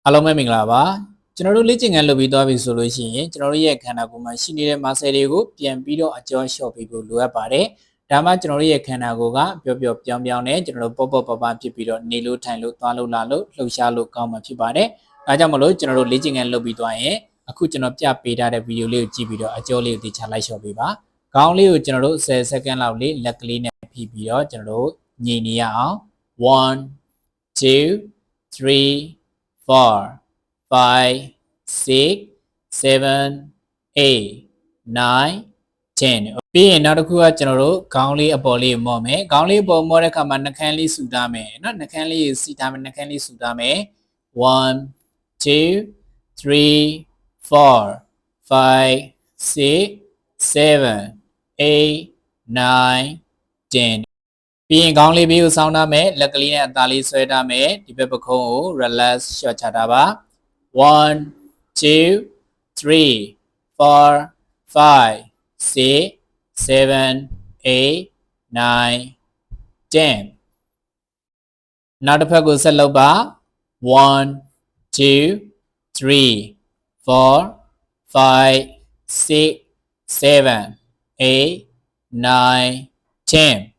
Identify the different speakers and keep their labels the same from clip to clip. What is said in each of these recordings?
Speaker 1: အားလုံးပဲမင်္ဂလာပါကျွန်တော်တို့လေ့ကျင့်ခန်းလုပ်ပြီးသွားပြီဆိုလို့ရှိရင်ကျွန်တော်တို့ရဲ့ခန္ဓာကိုယ်မှာရှိနေတဲ့မဆယ်တွေကိုပြန်ပြီးတော့အကျော်လျှော့ပေးဖို့လိုအပ်ပါတယ်ဒါမှကျွန်တော်တို့ရဲ့ခန္ဓာကိုယ်ကပျော့ပျော့ပြောင်းပြောင်းနဲ့ကျွန်တော်တို့ပေါ့ပေါ့ပပဖြစ်ပြီးတော့နေလို့ထိုင်လို့သွားလို့လာလို့လှုပ်ရှားလို့ကောင်းမှာဖြစ်ပါတယ်ဒါကြောင့်မလို့ကျွန်တော်တို့လေ့ကျင့်ခန်းလုပ်ပြီးသွားရင်အခုကျွန်တော်ပြပေးထားတဲ့ဗီဒီယိုလေးကိုကြည့်ပြီးတော့အကျော်လေးကိုသိချလိုက်လျှော့ပေးပါခေါင်းလေးကိုကျွန်တော်တို့10စက္ကန့်လောက်လေးလက်ကလေးနဲ့ဖိပြီးတော့ကျွန်တော်တို့ညင်နေရအောင်1 2 3 4 5 6 7 8 9 10ပြီးရင်နောက်တစ်ခုကကျွန်တော်တို့ခေါင်းလေးအပေါ်လေးမော့မယ်ခေါင်းလေးပေါ်မော့တဲ့အခါမှာနှာခမ်းလေးဆူထားမယ်เนาะနှာခမ်းလေးစီထားမယ်နှာခမ်းလေးဆူထားမယ်1 2 3 4 5 6 7 8 9 10ပြီးရင်ခေါင်းလေးဘေးကိုဆောင်းထားမယ်လက်ကလေးနဲ့အသားလေးဆွဲထားမယ်ဒီဘက်ပခုံးကို relax လျှော့ချထားပါ1 2 3 4 5 6 7 8 9 10နောက်တစ်ဖက်ကိုဆက်လုပ်ပါ1 2 3 4 5 6 7 8 9 10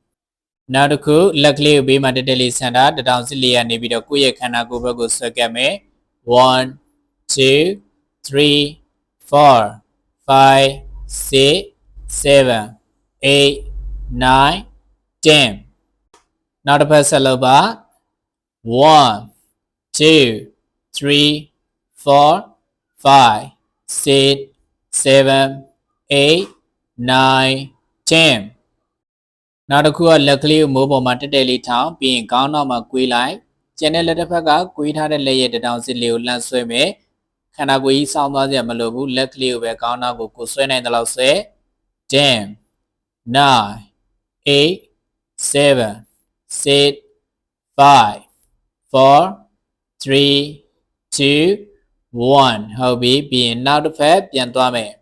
Speaker 1: နောက်တစ်ခုလက်ကလေးကိုဘေးမှာတက်တက်လေးဆန်တာတထောင်စစ်လေးရနေပြီးတော့ကိုယ့်ရဲ့ခန္ဓာကိုယ်ဘက်ကိုဆွဲကပ်မယ်1 2 3 4 5 6 7 8 9 10နောက်တစ်ဖက်ဆက်လုပ်ပါ1 2 3 4 5 6 7 8 9 10နောက်တစ်ခုကလက်ကလေးကိုမိုးပေါ်မှာတက်တက်လေးထောင်ပြီးရင်ခေါင်းနောက်မှာကွေးလိုက်ကျန်တဲ့လက်တစ်ဖက်ကကွေးထားတဲ့လက်ရဲ့တထောင်စစ်လေးကိုလှမ်းဆွဲမယ်ခန္ဓာကိုယ်ကြီးစောင်းသွားစရာမလိုဘူးလက်ကလေးကိုပဲခေါင်းနောက်ကိုဆွဲနိုင်တဲ့လောက်ဆွဲ10 9 8 7 6 5 4 3 2 1ဟုတ်ပြီပြီးရင်နောက်တစ်ဖက်ပြန်သွားမယ်1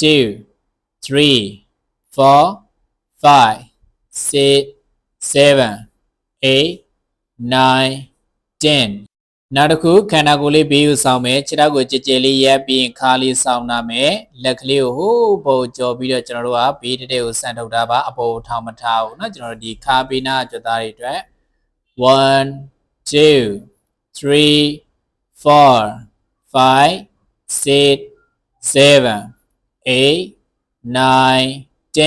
Speaker 1: 2 3 4 5 6 7 8 9 10နောက်တစ်ခုခန္ဓာကိုယ်လေးဘေးကိုဆောင်းမယ်ခြေထောက်ကိုကြဲကြဲလေးရပ်ပြီးရင်ခါလေးဆောင်းနာမယ်လက်ကလေးကိုဟိုးပေါ်ကြော်ပြီးတော့ကျွန်တော်တို့ကဘေးတဲကိုဆန်ထုတ်တာပါအပေါ်ထောင်မထားဘူးเนาะကျွန်တော်တို့ဒီခါဘေးနာကြွသားတွေအတွက်1 2 3 4 5 6 7 8 9 10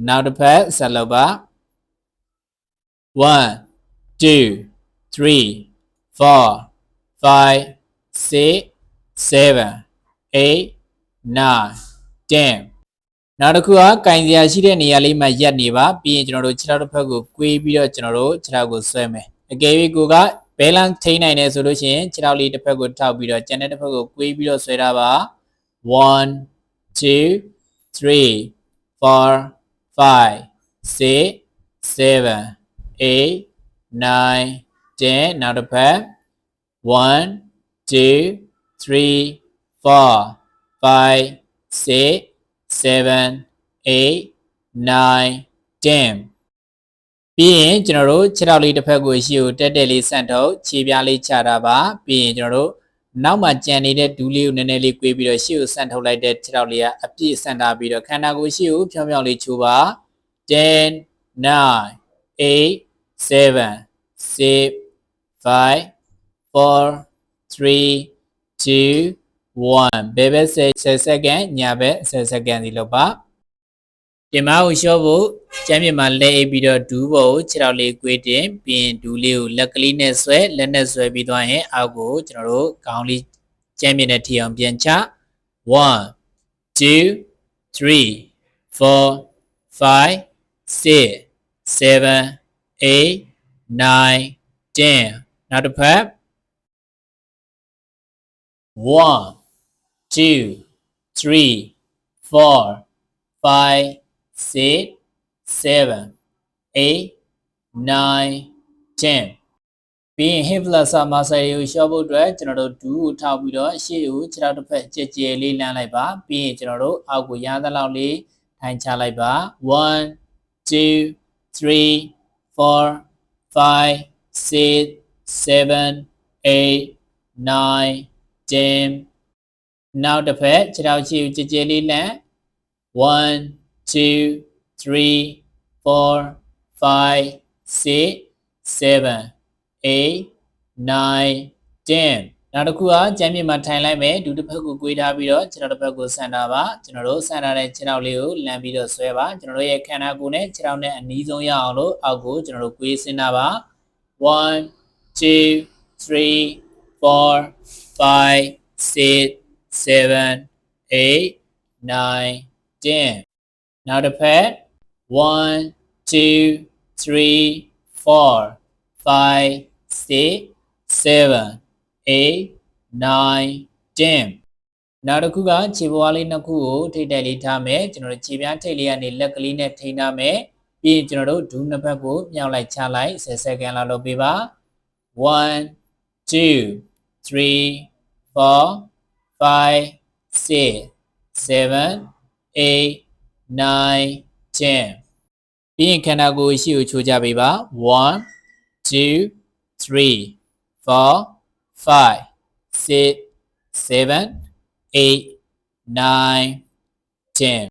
Speaker 1: နောက်တစ်ဖက်ဆက်လုပ်ပါ1 2 3 4 5 6 7 8 9 10နောက်တစ်ခုကကင်စရာရှိတဲ့နေရာလေးမှာရက်နေပါပြီးရင်ကျွန်တော်တို့ခြေထောက်တစ်ဖက်ကိုကွေးပြီးတော့ကျွန်တော်တို့ခြေထောက်ကိုဆွဲမယ်အကယ်၍ကိုက balance ထိန်းနိုင်တယ်ဆိုလို့ရှိရင်ခြေထောက်လေးတစ်ဖက်ကိုထောက်ပြီးတော့ကျန်တဲ့တစ်ဖက်ကိုကွေးပြီးတော့ဆွဲထားပါ1 2 3 4 5 6 7 8 9 10နောက်တစ်ဖက်1 2 3 4 5 6 7 8 9 10ပြီးရင်ကျွန်တော်တို့ခြေထောက်လေးတစ်ဖက်ကိုရှေ့ကိုတက်တက်လေးဆန့်ထုတ်ခြေပြားလေးချတာပါပြီးရင်ကျွန်တော်တို့နောက်မှာကြံနေတဲ့ဒူးလေးကိုနည်းနည်းလေးကွေးပြီးတော့ရှေ့ကိုဆန့်ထုတ်လိုက်တဲ့ခြေထောက်လေးကအပြည့်ဆန့်ထားပြီးတော့ခန္ဓာကိုယ်ရှေ့ကိုဖြောင်းဖြောင်းလေးချိုးပါ10 9 8 7 6 5 4 3 2 1ဘယ်ဘက်10စက္ကန့်ညာဘက်10စက္ကန့်စီလုပ်ပါပြင်မကိုလျှော့ဖို့ကျမ်းပြင်မှာလဲအိပ်ပြီးတော့ဒူးပေါ်ကိုခြေထောက်လေးကွေးတင်ပြီးရင်ဒူးလေးကိုလက်ကလေးနဲ့ဆွဲလက်နဲ့ဆွဲပြီးသွားရင်အောက်ကိုကျွန်တော်တို့ခေါင်းလေးကျမ်းပြင်နဲ့ထီအောင်ပြန်ချ1 2 3 4 5 6 7 8 9 10နောက်တစ်ဖက်1 2 3 4 5 6 7 8 9 10ပြီးရင် hip flexor muscle ကိုရှော့ဖို့အတွက်ကျွန်တော်တို့ဒူးကိုထောက်ပြီးတော့ရှေ့ကိုခြေထောက်တစ်ဖက်ကြဲကြဲလေးလမ်းလိုက်ပါပြီးရင်ကျွန်တော်တို့အောက်ကိုရသလောက်လေးထိုင်ချလိုက်ပါ1 2 3 4 5 6 7 8 9 10နောက်တစ်ဖက်ခြေထောက်ခြေကိုကြည်ကြည်လေးလှမ်း1 2 3 4 5 6 7 8 9 10နောက်တစ်ခုကကျမ်းမြေမှာထိုင်လိုက်မယ်ဒူတစ်ဖက်ကိုကွေးထားပြီးတော့ခြေထောက်တစ်ဖက်ကိုဆန်တာပါကျွန်တော်တို့ဆန်ထားတဲ့ခြေထောက်လေးကိုလမ်းပြီးတော့ဆွဲပါကျွန်တော်တို့ရဲ့ခန္ဓာကိုယ်နဲ့ခြေထောက်နဲ့အနီးဆုံးရအောင်လို့အောက်ကိုကျွန်တော်တို့ကွေးဆင်းတာပါ1 2 3 4 5 6 7 8 9 10နောက်တစ်ဖက်1 2 3 4 5 6 7 8 9 10နောက်တစ်ခုကခြေပွားလေးနှစ်ခုကိုထိတ်တက်လေးထားမယ်ကျွန်တော်တို့ခြေပြားထိတ်လေးကနေလက်ကလေးနဲ့ထိန်းထားမယ်ပြီးရင်ကျွန်တော်တို့ဒူးနှစ်ဖက်ကိုမြောက်လိုက်ချလိုက်10စက္ကန့်လောက်လုပ်ပေးပါ1 2 3 4 5 6 7 8 9 10ပြီးရင်ခန္ဓာကိုယ်ရှိကိုချိုးကြပေးပါ1 2 3 4 5 6 7 8 9 10